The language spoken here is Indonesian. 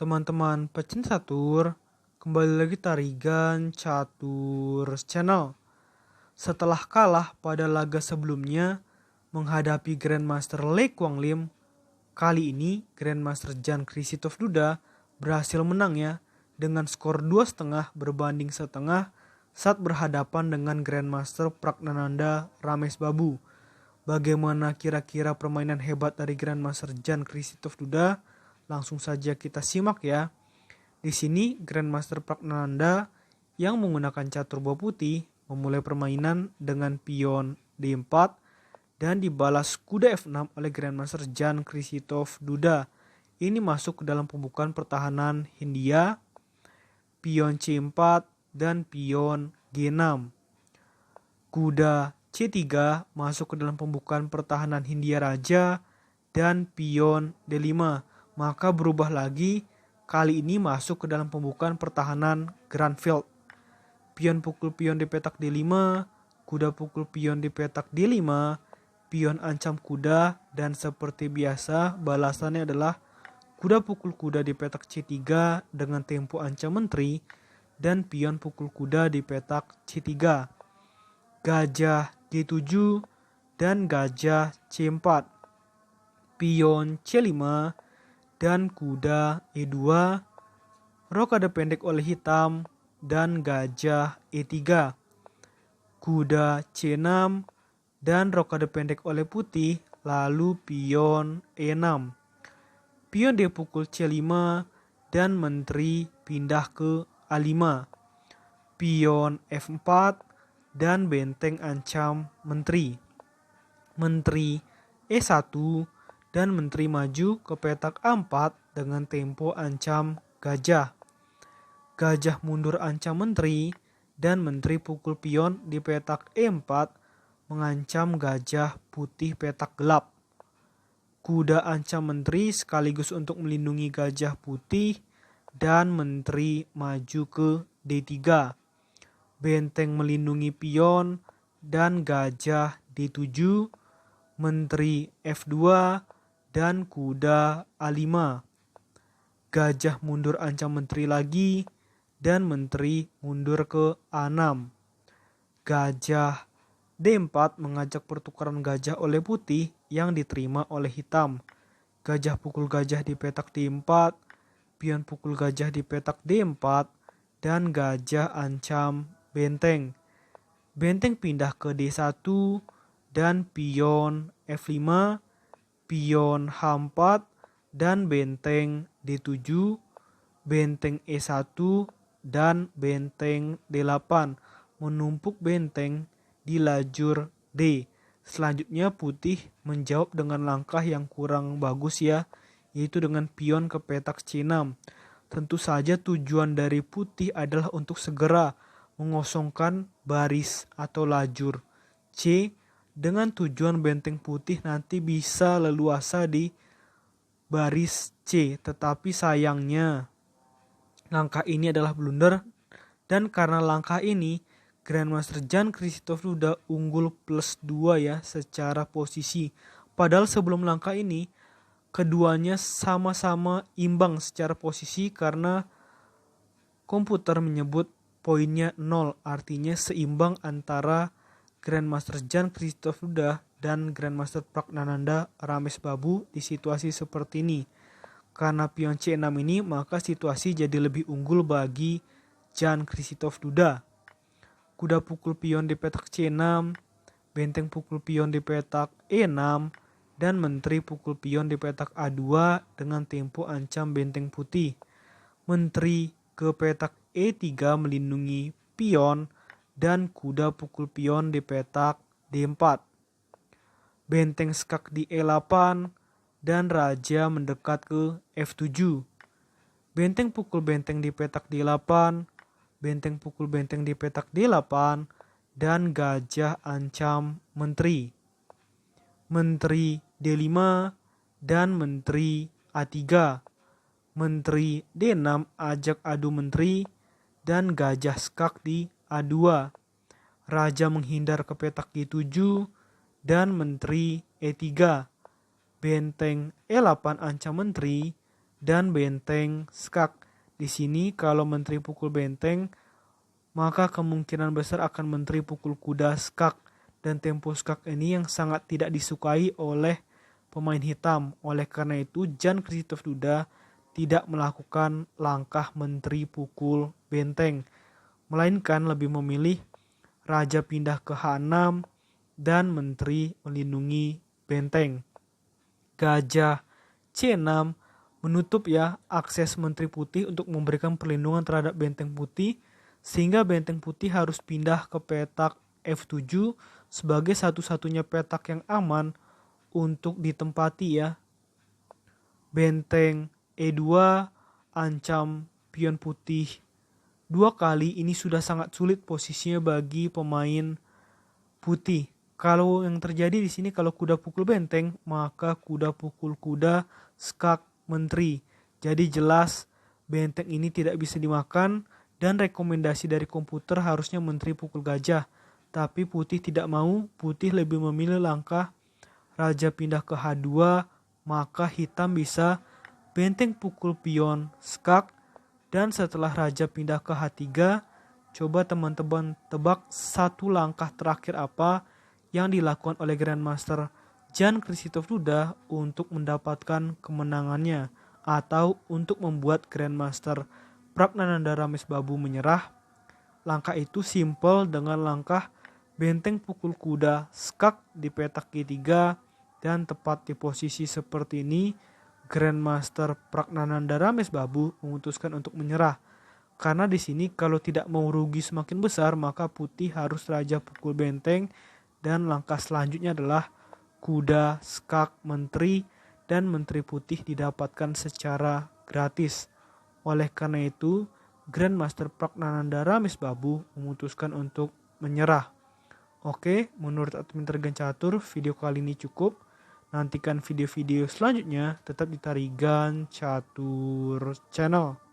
Teman-teman pecin catur, kembali lagi Tarigan Catur Channel. Setelah kalah pada laga sebelumnya menghadapi Grandmaster Lei Kuang-lim, kali ini Grandmaster Jan Krisitov Duda berhasil menang ya dengan skor 2,5 berbanding setengah saat berhadapan dengan Grandmaster Pragnananda Ramesbabu. Bagaimana kira-kira permainan hebat dari Grandmaster Jan Krisitov Duda? Langsung saja kita simak ya. Di sini Grandmaster Pragnananda yang menggunakan catur bola putih memulai permainan dengan pion D4 dan dibalas kuda F6 oleh Grandmaster Jan Krisitov Duda. Ini masuk ke dalam pembukaan pertahanan Hindia, pion C4 dan pion G6. Kuda C3 masuk ke dalam pembukaan pertahanan Hindia Raja dan pion D5. Maka berubah lagi, kali ini masuk ke dalam pembukaan pertahanan Grand Field. Pion pukul pion di petak D5, kuda pukul pion di petak D5, pion ancam kuda, dan seperti biasa balasannya adalah kuda pukul kuda di petak C3 dengan tempo ancam menteri, dan pion pukul kuda di petak C3. Gajah G7 dan gajah C4. Pion C5 dan kuda E2, rokade pendek oleh hitam dan gajah E3, kuda C6 dan rokade pendek oleh putih, lalu pion E6, pion D pukul C5 dan menteri pindah ke A5, pion F4 dan benteng ancam menteri, menteri E1 dan menteri maju ke petak A4 dengan tempo ancam gajah. Gajah mundur ancam menteri dan menteri pukul pion di petak E4 mengancam gajah putih petak gelap. Kuda ancam menteri sekaligus untuk melindungi gajah putih dan menteri maju ke D3. Benteng melindungi pion dan gajah D7, menteri F2 dan kuda A5. Gajah mundur ancam menteri lagi dan menteri mundur ke A6. Gajah D4 mengajak pertukaran gajah oleh putih yang diterima oleh hitam. Gajah pukul gajah di petak D4, pion pukul gajah di petak D4, dan gajah ancam benteng. Benteng pindah ke D1 dan pion F5, pion H4 dan benteng D7, benteng E1 dan benteng D8 menumpuk benteng di lajur D. Selanjutnya putih menjawab dengan langkah yang kurang bagus ya, yaitu dengan pion ke petak C6. Tentu saja tujuan dari putih adalah untuk segera mengosongkan baris atau lajur C dengan tujuan benteng putih nanti bisa leluasa di baris C. Tetapi sayangnya langkah ini adalah blunder, dan karena langkah ini Grandmaster Jan Krisitov Duda unggul +2 ya secara posisi. Padahal sebelum langkah ini keduanya sama-sama imbang secara posisi karena komputer menyebut poinnya 0, artinya seimbang antara Grandmaster Jan Krisitov Duda dan Grandmaster Pragnananda Ramesbabu di situasi seperti ini. Karena pion C6 ini, maka situasi jadi lebih unggul bagi Jan Krisitov Duda. Kuda pukul pion di petak C6, benteng pukul pion di petak E6, dan menteri pukul pion di petak A2 dengan tempo ancam benteng putih. Menteri ke petak E3 melindungi pion dan kuda pukul pion di petak D4. Benteng skak di E8 dan raja mendekat ke F7. Benteng pukul benteng di petak D8, benteng pukul benteng di petak D8, dan gajah ancam menteri. Menteri D5 dan menteri A3. Menteri D6 ajak adu menteri dan gajah skak di A2. Raja menghindar ke petak G7 dan menteri E3. Benteng E8 ancam menteri dan benteng skak. Di sini kalau menteri pukul benteng, maka kemungkinan besar akan menteri pukul kuda skak. Dan tempo skak ini yang sangat tidak disukai oleh pemain hitam. Oleh karena itu Jan Krzysztof Duda tidak melakukan langkah menteri pukul benteng, melainkan lebih memilih raja pindah ke H6 dan menteri melindungi benteng. Gajah C6 menutup akses menteri putih untuk memberikan perlindungan terhadap benteng putih, sehingga benteng putih harus pindah ke petak F7 sebagai satu-satunya petak yang aman untuk ditempati . Benteng E2 ancam pion putih 2 kali, ini sudah sangat sulit posisinya bagi pemain putih. Kalau yang terjadi di sini, kalau kuda pukul benteng, maka kuda pukul kuda skak menteri. Jadi jelas benteng ini tidak bisa dimakan, dan rekomendasi dari komputer harusnya menteri pukul gajah. Tapi putih tidak mau, putih lebih memilih langkah raja pindah ke H2, maka hitam bisa benteng pukul pion skak. Dan setelah raja pindah ke H3, coba teman-teman tebak satu langkah terakhir apa yang dilakukan oleh Grandmaster Jan Krzysztof Duda untuk mendapatkan kemenangannya, atau untuk membuat Grandmaster Pragnananda Ramesbabu menyerah. Langkah itu simple dengan langkah benteng pukul kuda skak di petak G3, dan tepat di posisi seperti ini Grandmaster Pragnananda Ramesbabu memutuskan untuk menyerah. Karena di sini kalau tidak mau rugi semakin besar, maka putih harus raja pukul benteng, dan langkah selanjutnya adalah kuda skak menteri, dan menteri putih didapatkan secara gratis. Oleh karena itu Grandmaster Pragnananda Ramesbabu memutuskan untuk menyerah. Oke, menurut admin Tarigan Catur, video kali ini cukup. Nantikan video-video selanjutnya tetap di Tarigan Catur Channel.